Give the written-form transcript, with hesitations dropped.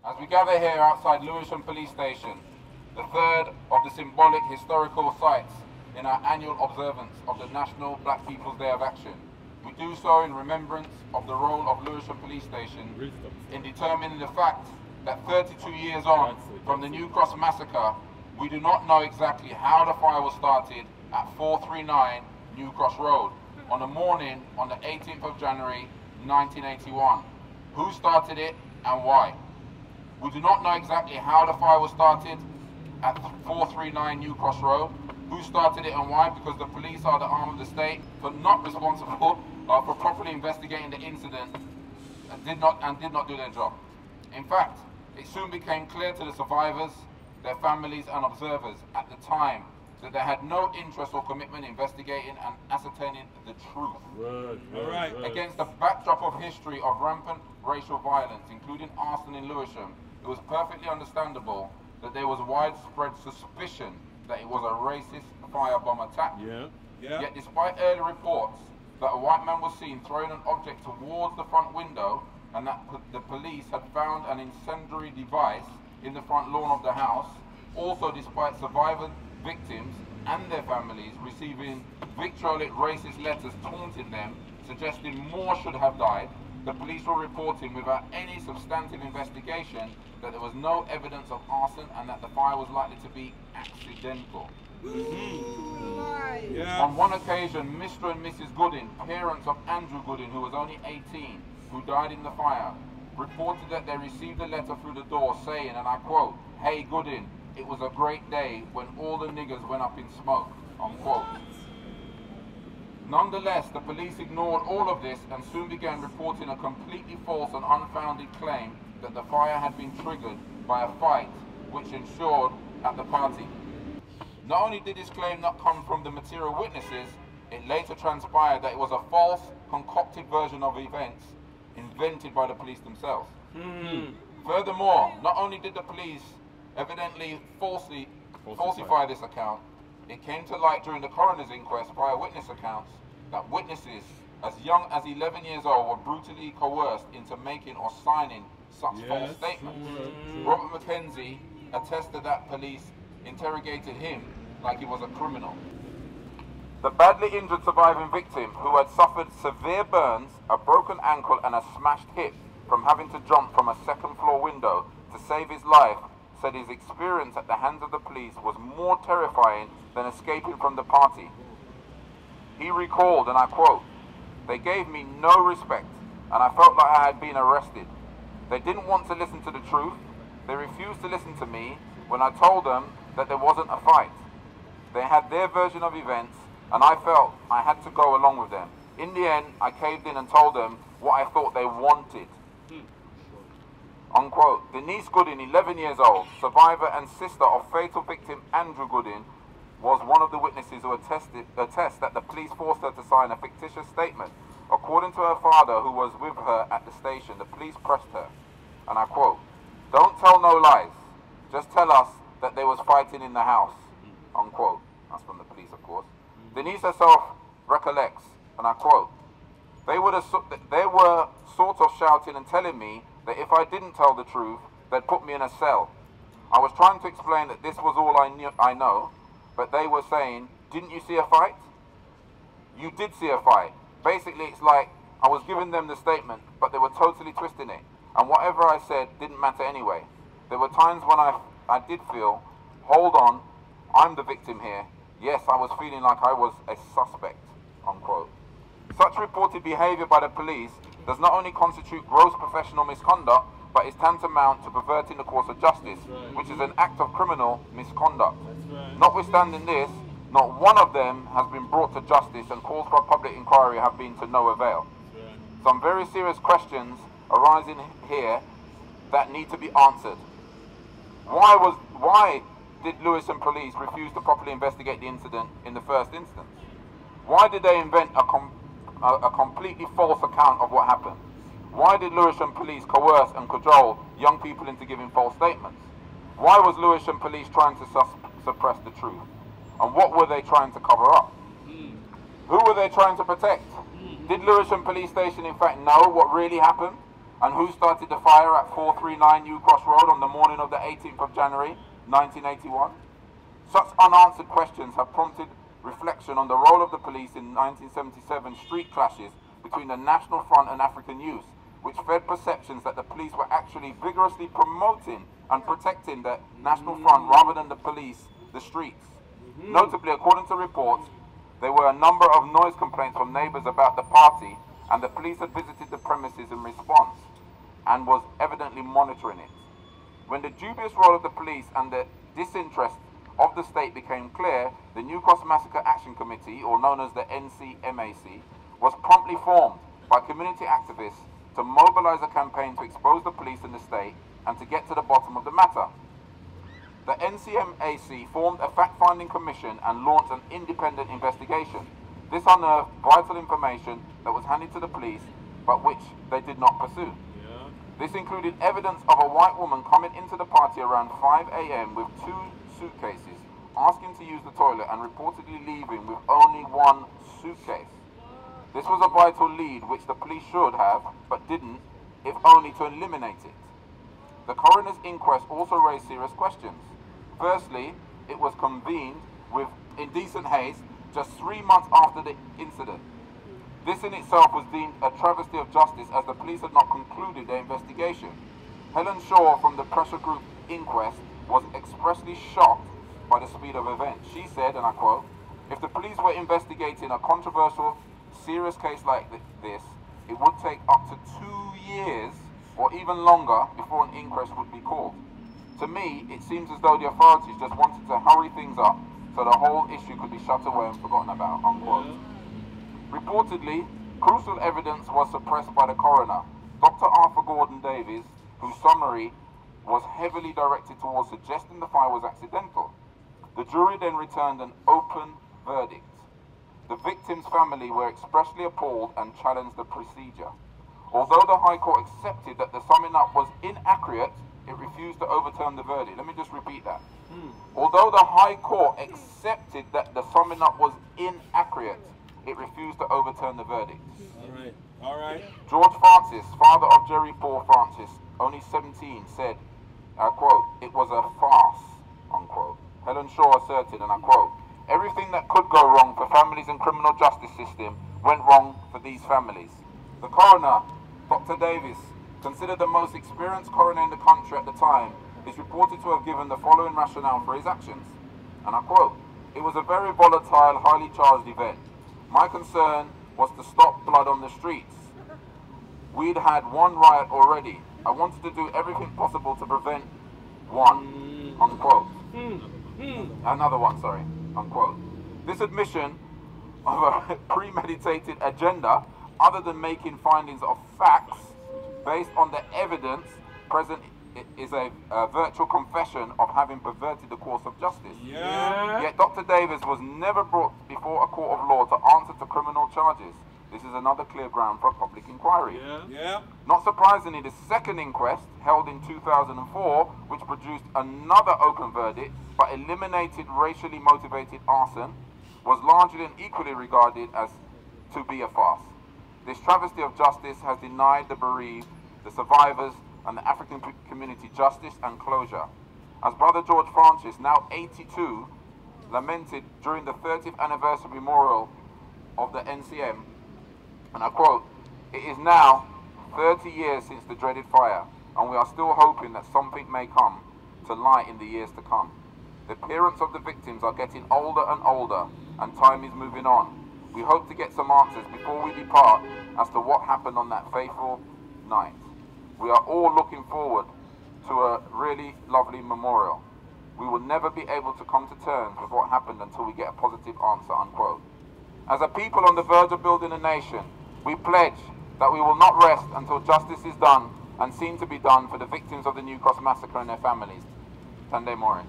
As we gather here outside Lewisham Police Station, the third of the symbolic historical sites in our annual observance of the National Black People's Day of Action, we do so in remembrance of the role of Lewisham Police Station in determining the fact that 32 years on from the New Cross Massacre, we do not know exactly how the fire was started at 439 New Cross Road on the morning on the 18th of January 1981. Who started it and why? We do not know exactly how the fire was started at 439 New Cross Road. Who started it and why? Because the police are the arm of the state, but not responsible for properly investigating the incident and did not do their job. In fact, it soon became clear to the survivors, their families and observers at the time that they had no interest or commitment in investigating and ascertaining the truth. Against the backdrop of history of rampant racial violence, including arson in Lewisham, it was perfectly understandable that there was widespread suspicion that it was a racist firebomb attack. Yet despite early reports that a white man was seen throwing an object towards the front window and that the police had found an incendiary device in the front lawn of the house, also despite survivor victims and their families receiving vitriolic racist letters taunting them, suggesting more should have died, the police were reporting without any substantive investigation that there was no evidence of arson and that the fire was likely to be accidental. On one occasion, Mr. and Mrs. Goodin, parents of Andrew Goodin, who was only 18, who died in the fire, reported that they received a letter through the door saying, and I quote, "Hey Goodin, it was a great day when all the niggers went up in smoke," unquote. Nonetheless, the police ignored all of this and soon began reporting a completely false and unfounded claim that the fire had been triggered by a fight which ensued at the party. Not only did this claim not come from the material witnesses, it later transpired that it was a false, concocted version of events invented by the police themselves. Furthermore, not only did the police evidently falsify this account, it came to light during the coroner's inquest via witness accounts that witnesses as young as 11 years old were brutally coerced into making or signing such false statements. Robert Mackenzie attested that police interrogated him like he was a criminal. The badly injured surviving victim, who had suffered severe burns, a broken ankle and a smashed hip from having to jump from a second-floor window to save his life, said his experience at the hands of the police was more terrifying than escaping from the party. He recalled, and I quote, "They gave me no respect and I felt like I had been arrested. They didn't want to listen to the truth. They refused to listen to me when I told them that there wasn't a fight. They had their version of events and I felt I had to go along with them. In the end, I caved in and told them what I thought they wanted." Unquote. Denise Goodin, 11 years old, survivor and sister of fatal victim Andrew Goodin, was one of the witnesses who attest that the police forced her to sign a fictitious statement. According to her father, who was with her at the station, the police pressed her, and I quote, "Don't tell no lies. Just tell us that there was fighting in the house." Unquote. That's from the police, of course. Denise herself recollects, and I quote, they were sort of shouting and telling me that if I didn't tell the truth, they'd put me in a cell. I was trying to explain that this was all I know, but they were saying, didn't you see a fight? You did see a fight. Basically, it's like I was giving them the statement, but they were totally twisting it. And whatever I said didn't matter anyway. There were times when I did feel, hold on, I'm the victim here. Yes, I was feeling like I was a suspect, unquote. Such reported behavior by the police does not only constitute gross professional misconduct, but is tantamount to perverting the course of justice, which is an act of criminal misconduct. Notwithstanding this, not one of them has been brought to justice, and calls for a public inquiry have been to no avail. Some very serious questions arising here that need to be answered. Why did Lewisham Police refuse to properly investigate the incident in the first instance? Why did they invent a completely false account of what happened? Why did Lewisham Police coerce and cajole young people into giving false statements? Why was Lewisham Police trying to suppress the truth? And what were they trying to cover up? Who were they trying to protect? Did Lewisham Police Station in fact know what really happened? And who started the fire at 439 New Cross Road on the morning of the 18th of January 1981? Such unanswered questions have prompted reflection on the role of the police in 1977 street clashes between the National Front and African youth, which fed perceptions that the police were actually vigorously promoting and protecting the National Front rather than the police, the streets. Notably, according to reports, there were a number of noise complaints from neighbours about the party, and the police had visited the premises in response and was evidently monitoring it. When the dubious role of the police and the disinterest of the state became clear, the New Cross Massacre Action Committee, or known as the NCMAC, was promptly formed by community activists to mobilise a campaign to expose the police and the state and to get to the bottom of the matter. The NCMAC formed a fact-finding commission and launched an independent investigation. This unearthed vital information that was handed to the police, but which they did not pursue. This included evidence of a white woman coming into the party around 5 AM with 2 suitcases, asking to use the toilet and reportedly leaving with only 1 suitcase. This was a vital lead which the police should have, but didn't, if only to eliminate it. The coroner's inquest also raised serious questions. Firstly, it was convened with indecent haste just 3 months after the incident. This in itself was deemed a travesty of justice as the police had not concluded their investigation. Helen Shaw from the pressure group inquest was expressly shocked by the speed of events. She said, and I quote, "If the police were investigating a controversial, serious case like this, it would take up to 2 years or even longer before an inquest would be called. To me, it seems as though the authorities just wanted to hurry things up so the whole issue could be shut away and forgotten about," unquote. Reportedly, crucial evidence was suppressed by the coroner, Dr. Arthur Gordon Davies, whose summary was heavily directed towards suggesting the fire was accidental. The jury then returned an open verdict. The victim's family were expressly appalled and challenged the procedure. Although the High Court accepted that the summing up was inaccurate, it refused to overturn the verdict. Let me just repeat that. Although the High Court accepted that the summing up was inaccurate, it refused to overturn the verdict. All right. George Francis, father of Jerry Paul Francis, only 17, said, I quote, "It was a farce," unquote. Helen Shaw asserted, and I quote, "Everything that could go wrong for families and criminal justice system went wrong for these families." The coroner, Dr. Davis, considered the most experienced coroner in the country at the time, is reported to have given the following rationale for his actions. And I quote, "It was a very volatile, highly charged event. My concern was to stop blood on the streets. We'd had one riot already. I wanted to do everything possible to prevent one," unquote. Another one, sorry, unquote. This admission of a premeditated agenda, other than making findings of facts based on the evidence present, is a virtual confession of having perverted the course of justice. Yet Dr. Davis was never brought before a court of law to answer to criminal charges. This is another clear ground for a public inquiry. Not surprisingly, the second inquest, held in 2004, which produced another open verdict but eliminated racially motivated arson, was largely and equally regarded as to be a farce. This travesty of justice has denied the bereaved, the survivors, and the African community justice and closure. As Brother George Francis, now 82, lamented during the 30th anniversary memorial of the NCM, and I quote, "It is now 30 years since the dreaded fire, and we are still hoping that something may come to light in the years to come. The parents of the victims are getting older and older, and time is moving on. We hope to get some answers before we depart as to what happened on that fateful night. We are all looking forward to a really lovely memorial. We will never be able to come to terms with what happened until we get a positive answer," unquote. As a people on the verge of building a nation, we pledge that we will not rest until justice is done and seen to be done for the victims of the New Cross Massacre and their families. Tande Morin.